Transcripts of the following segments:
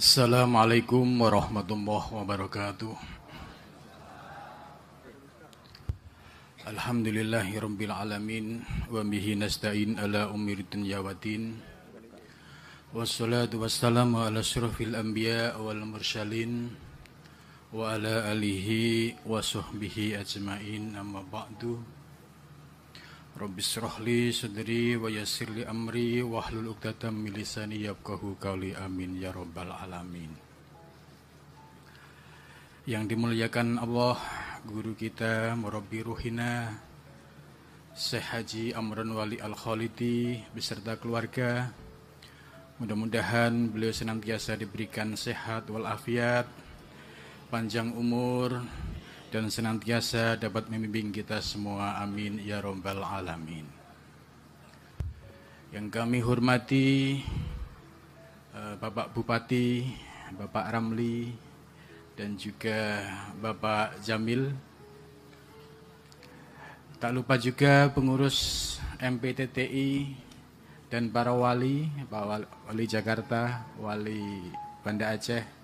Assalamualaikum warahmatullahi wabarakatuh. Alhamdulillahirabbil alamin wa bihi nasta'in ala umuri dunya waddin. Wassalatu wassalamu ala asyrafil anbiya wal mursalin wa ala alihi wa sahbihi ajmain, amma ba'du. Rabbi shrah li sadri wa yassir li amri wahlul 'uqdatam min lisani yafqahu qawli, amin ya rabbal alamin. Yang dimuliakan Allah, guru kita, murabbi ruhina Syekh Haji Amran Wali Al-Khalidi beserta keluarga. Mudah-mudahan beliau senantiasa diberikan sehat walafiat, panjang umur, dan senantiasa dapat membimbing kita semua, amin ya rabbal alamin. Yang kami hormati Bapak Bupati, Bapak Ramli, dan juga Bapak Jamil. Tak lupa juga pengurus MPTTI dan para wali, Pak Wali Jakarta, Wali Banda Aceh,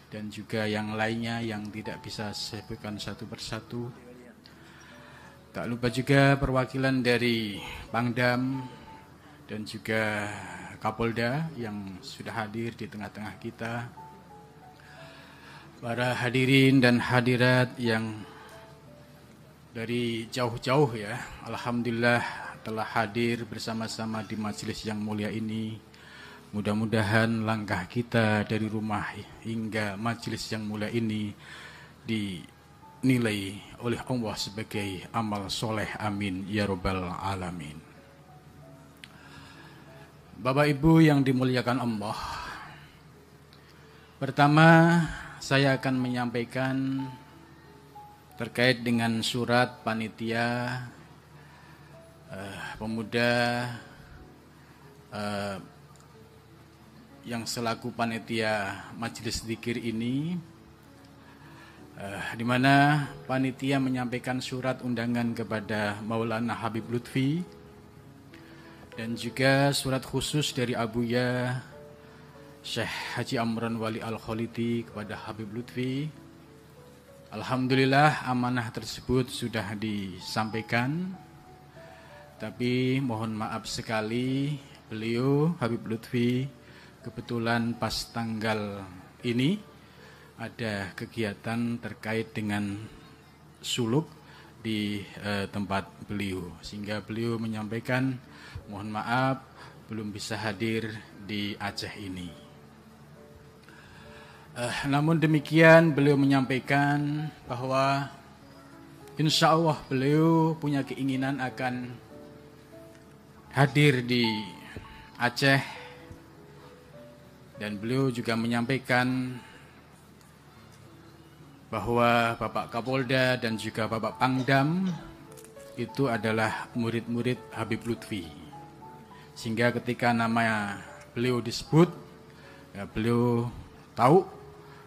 dan juga yang lainnya yang tidak bisa saya sebutkan satu persatu. Tak lupa juga perwakilan dari Pangdam dan juga Kapolda yang sudah hadir di tengah-tengah kita. Para hadirin dan hadirat yang dari jauh-jauh ya, alhamdulillah telah hadir bersama-sama di majelis yang mulia ini. Mudah-mudahan langkah kita dari rumah hingga majelis yang mulia ini dinilai oleh Allah sebagai amal soleh, amin ya rabbal alamin. Bapak Ibu yang dimuliakan Allah, pertama saya akan menyampaikan terkait dengan surat panitia pemuda yang selaku panitia majelis zikir ini, di mana panitia menyampaikan surat undangan kepada Maulana Habib Lutfi dan juga surat khusus dari Abuya Syekh Haji Amran Wali Al-Khalidi kepada Habib Lutfi. Alhamdulillah amanah tersebut sudah disampaikan, tapi mohon maaf sekali beliau Habib Lutfi kebetulan pas tanggal ini ada kegiatan terkait dengan suluk di tempat beliau, sehingga beliau menyampaikan mohon maaf belum bisa hadir di Aceh ini. Namun demikian beliau menyampaikan bahwa insya Allah beliau punya keinginan akan hadir di Aceh. Dan beliau juga menyampaikan bahwa Bapak Kapolda dan juga Bapak Pangdam itu adalah murid-murid Habib Lutfi. Sehingga ketika nama beliau disebut, ya beliau tahu,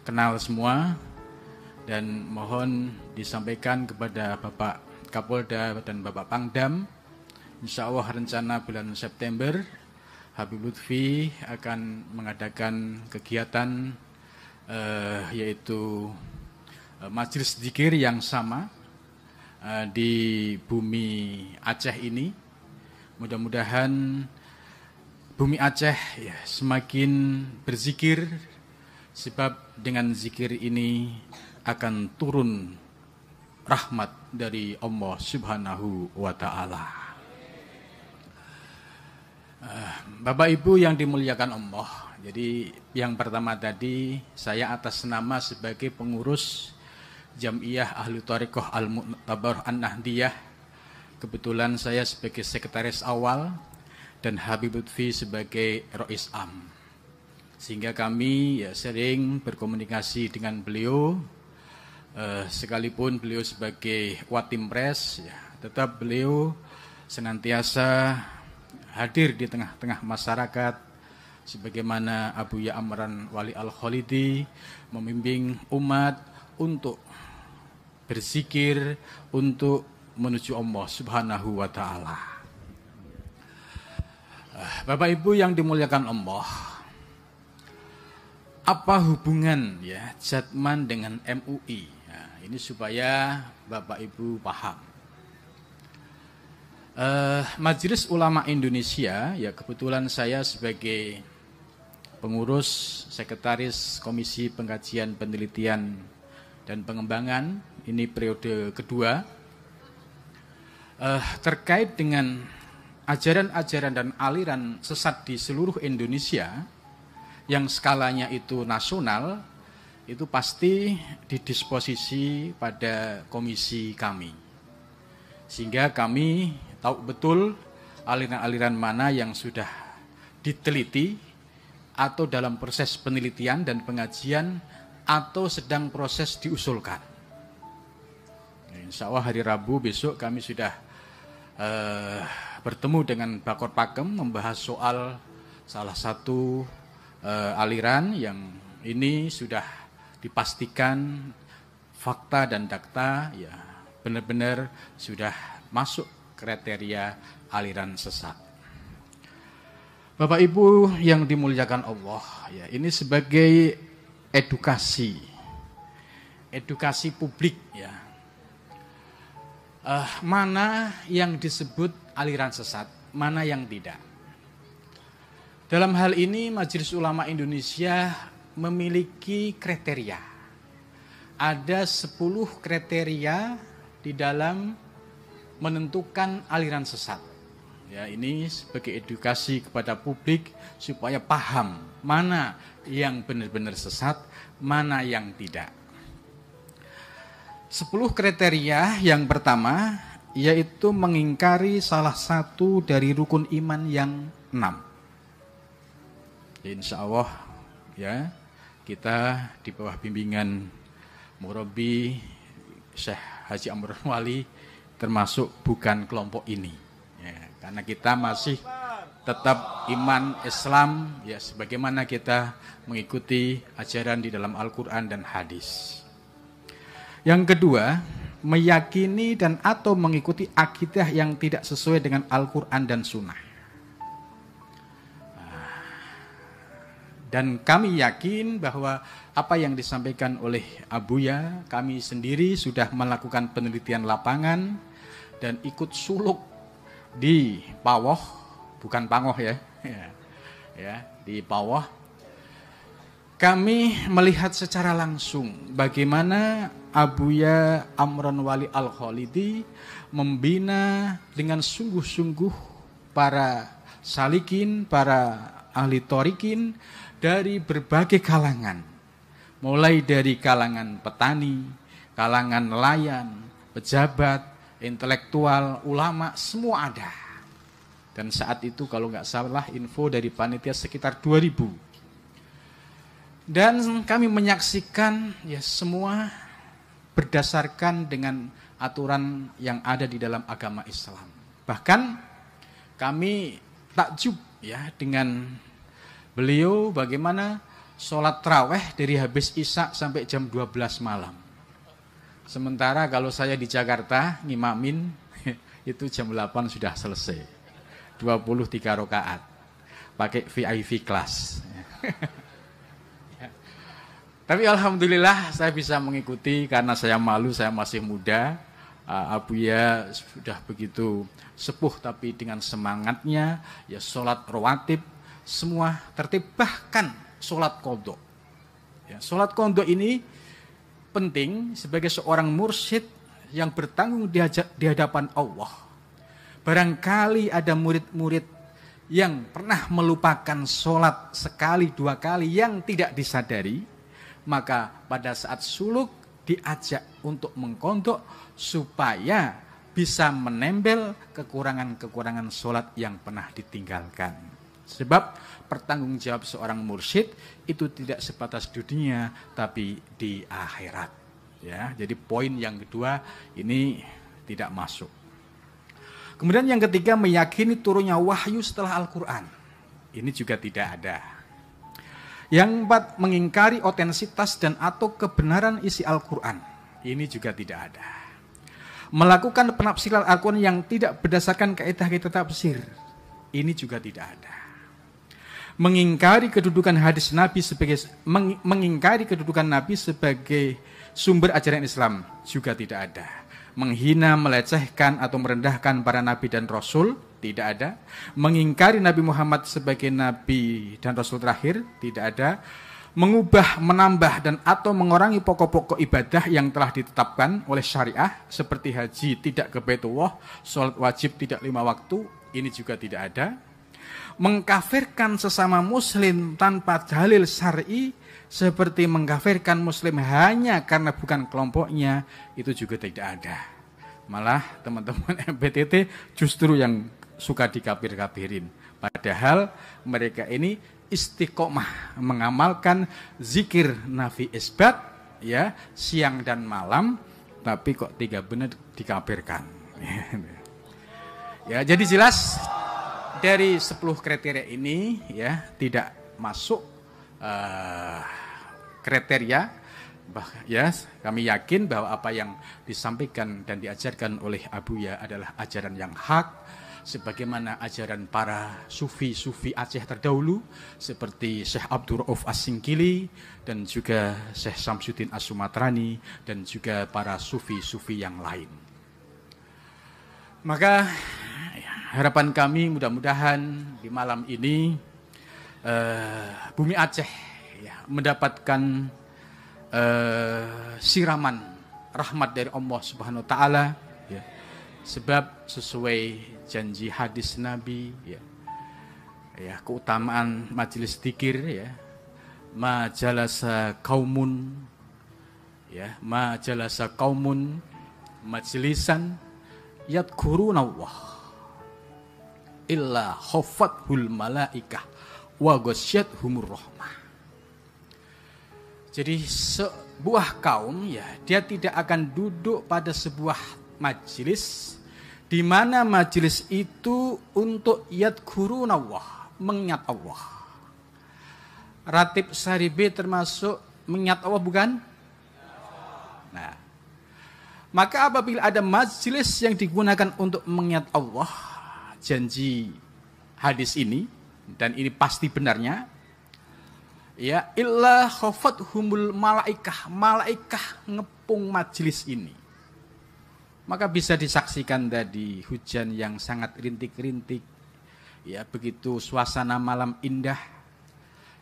kenal semua, dan mohon disampaikan kepada Bapak Kapolda dan Bapak Pangdam, insya Allah rencana bulan September Habib Lutfi akan mengadakan kegiatan yaitu majelis zikir yang sama di bumi Aceh ini. Mudah-mudahan bumi Aceh ya semakin berzikir, sebab dengan zikir ini akan turun rahmat dari Allah Subhanahu wa Ta'ala. Bapak Ibu yang dimuliakan Allah, jadi yang pertama tadi saya atas nama sebagai pengurus Jam'iyah Ahlu Thariqah Al-Mu'tabar An-Nahdiyah, kebetulan saya sebagai sekretaris awal dan Habib Lutfi sebagai Rois Am, sehingga kami ya sering berkomunikasi dengan beliau, sekalipun beliau sebagai Watimpres ya, tetap beliau senantiasa hadir di tengah-tengah masyarakat sebagaimana Abuya Amran Wali Al-Khalidi membimbing umat untuk berzikir, untuk menuju Allah Subhanahu wa Ta'ala. Bapak Ibu yang dimuliakan Allah, Apa hubungan ya Jatman dengan MUI? Nah, ini supaya Bapak Ibu paham. Majelis Ulama Indonesia, ya kebetulan saya sebagai pengurus sekretaris Komisi Pengkajian Penelitian dan Pengembangan, ini periode kedua, terkait dengan ajaran-ajaran dan aliran sesat di seluruh Indonesia yang skalanya itu nasional, itu pasti didisposisi pada komisi kami. Sehingga kami tahu betul aliran-aliran mana yang sudah diteliti atau dalam proses penelitian dan pengajian atau sedang proses diusulkan. Insya Allah hari Rabu besok kami sudah bertemu dengan Bakor Pakem membahas soal salah satu aliran yang ini sudah dipastikan fakta dan data ya benar-benar sudah masuk kriteria aliran sesat. Bapak Ibu yang dimuliakan Allah, ya ini sebagai edukasi publik ya. Mana yang disebut aliran sesat, mana yang tidak. Dalam hal ini Majelis Ulama Indonesia memiliki kriteria. Ada 10 kriteria di dalam menentukan aliran sesat. Ya, ini sebagai edukasi kepada publik supaya paham mana yang benar-benar sesat, mana yang tidak. 10 kriteria yang pertama yaitu mengingkari salah satu dari rukun iman yang 6. Ya, insya Allah ya kita di bawah bimbingan Murabi Syekh Haji Amr Wali termasuk bukan kelompok ini ya, karena kita masih tetap iman Islam ya sebagaimana kita mengikuti ajaran di dalam Al-Quran dan hadis. Yang kedua, meyakini dan atau mengikuti akidah yang tidak sesuai dengan Al-Quran dan Sunnah. Dan kami yakin bahwa apa yang disampaikan oleh Abuya, kami sendiri sudah melakukan penelitian lapangan dan ikut suluk di Pawoh, bukan Pangoh ya, di Pawoh. Kami melihat secara langsung bagaimana Abuya Amron Wali Al-Khalidi membina dengan sungguh-sungguh para salikin, para ahli torikin dari berbagai kalangan. Mulai dari kalangan petani, kalangan nelayan, pejabat, intelektual, ulama, semua ada. Dan saat itu kalau nggak salah info dari panitia sekitar 2000. Dan kami menyaksikan ya semua berdasarkan dengan aturan yang ada di dalam agama Islam. Bahkan kami takjub ya dengan beliau bagaimana sholat tarawih dari habis isya sampai jam 12 malam. Sementara kalau saya di Jakarta ngimamin itu jam 8 sudah selesai. 23 rakaat pakai VIP kelas. Tapi alhamdulillah saya bisa mengikuti karena saya malu, saya masih muda. Abuya sudah begitu sepuh tapi dengan semangatnya ya sholat rawatib semua tertib, bahkan sholat qadha. Ya, sholat qadha ini penting sebagai seorang mursyid yang bertanggung di hadapan Allah. Barangkali ada murid-murid yang pernah melupakan sholat sekali dua kali yang tidak disadari, maka pada saat suluk diajak untuk mengqadha supaya bisa menempel kekurangan-kekurangan sholat yang pernah ditinggalkan. Sebab pertanggungjawab seorang mursyid itu tidak sebatas dunia tapi di akhirat. Ya, jadi poin yang kedua ini tidak masuk. Kemudian yang ketiga meyakini turunnya wahyu setelah Al-Quran. Ini juga tidak ada. Yang keempat mengingkari otentisitas dan atau kebenaran isi Al-Quran. Ini juga tidak ada. Melakukan penafsiran Al-Quran yang tidak berdasarkan kaidah-kaidah tafsir. Ini juga tidak ada. Mengingkari kedudukan hadis Nabi sebagai mengingkari kedudukan Nabi sebagai sumber ajaran Islam juga tidak ada. Menghina, melecehkan atau merendahkan para nabi dan rasul tidak ada. Mengingkari Nabi Muhammad sebagai nabi dan rasul terakhir tidak ada. Mengubah, menambah dan atau mengurangi pokok-pokok ibadah yang telah ditetapkan oleh syariah seperti haji tidak ke Baitullah, salat wajib tidak 5 waktu, ini juga tidak ada. Mengkafirkan sesama muslim tanpa dalil syar'i seperti mengkafirkan muslim hanya karena bukan kelompoknya, itu juga tidak ada. Malah teman-teman MPTT justru yang suka dikafir-kafirin. Padahal mereka ini istiqomah mengamalkan zikir nafi isbat ya, siang dan malam, tapi kok 3 benar dikafirkan. Ya, jadi jelas dari 10 kriteria ini ya tidak masuk kriteria. Ya, kami yakin bahwa apa yang disampaikan dan diajarkan oleh Abuya adalah ajaran yang hak, sebagaimana ajaran para sufi-sufi Aceh terdahulu seperti Syekh Abdul Rauf As-Singkili dan juga Syekh Samsuddin As-Sumatrani dan juga para sufi-sufi yang lain. Maka harapan kami mudah-mudahan di malam ini bumi Aceh ya, mendapatkan siraman rahmat dari Allah Subhanahu wa taala ya. Sebab sesuai janji hadis Nabi ya. Ya, keutamaan majelis dzikir ya. Ma jalasa qaumun ya, ma jalasa qaumun majlisan yadhkuruna Allah illa khaffathul malaikah wa ghasyiyatuhumur rahmah. Jadi sebuah kaum ya, dia tidak akan duduk pada sebuah majelis di mana majelis itu untuk yadhkuruna Allah, mengingat Allah. Ratib Syaribi termasuk mengingat Allah bukan? Nah, maka apabila ada majelis yang digunakan untuk mengingat Allah, janji hadis ini dan ini pasti benarnya ya, illa khafathumul malaikah, malaikah ngepung majelis ini. Maka bisa disaksikan tadi hujan yang sangat rintik-rintik ya, begitu suasana malam indah.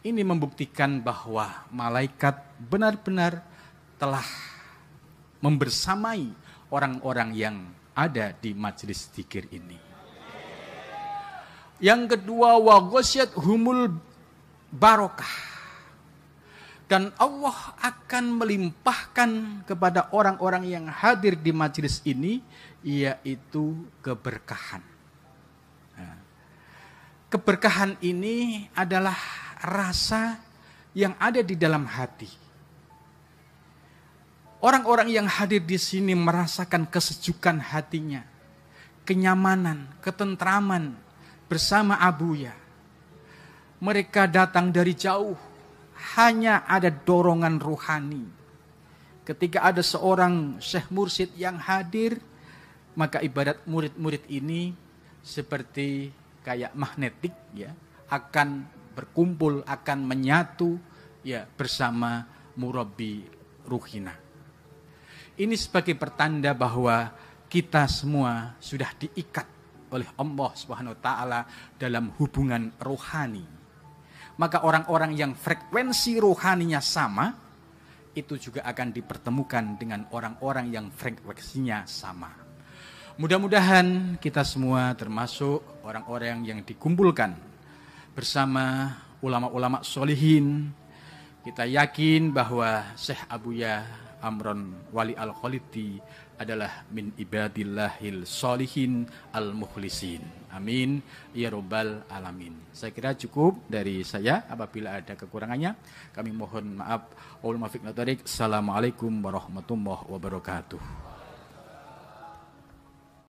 Ini membuktikan bahwa malaikat benar-benar telah membersamai orang-orang yang ada di majelis dzikir ini. Yang kedua, wa ghasyiyatuhumul barokah. Dan Allah akan melimpahkan kepada orang-orang yang hadir di majelis ini, yaitu keberkahan. Nah, keberkahan ini adalah rasa yang ada di dalam hati. Orang-orang yang hadir di sini merasakan kesejukan hatinya, kenyamanan, ketentraman bersama Abuya. Mereka datang dari jauh, hanya ada dorongan rohani. Ketika ada seorang Syekh Mursyid yang hadir, maka ibadat murid-murid ini seperti kayak magnetik ya, akan berkumpul, akan menyatu ya bersama murabbi ruhina. Ini sebagai pertanda bahwa kita semua sudah diikat oleh Allah Subhanahu wa taala dalam hubungan rohani. Maka orang-orang yang frekuensi rohaninya sama, itu juga akan dipertemukan dengan orang-orang yang frekuensinya sama. Mudah-mudahan kita semua termasuk orang-orang yang dikumpulkan bersama ulama-ulama solihin. Kita yakin bahwa Syekh Abuya Amron Wali Al-Khalidi adalah min ibadillahil solihin al-mukhlisin. Amin ya rabbal alamin. Saya kira cukup dari saya. Apabila ada kekurangannya, kami mohon maaf. Assalamualaikum warahmatullahi wabarakatuh.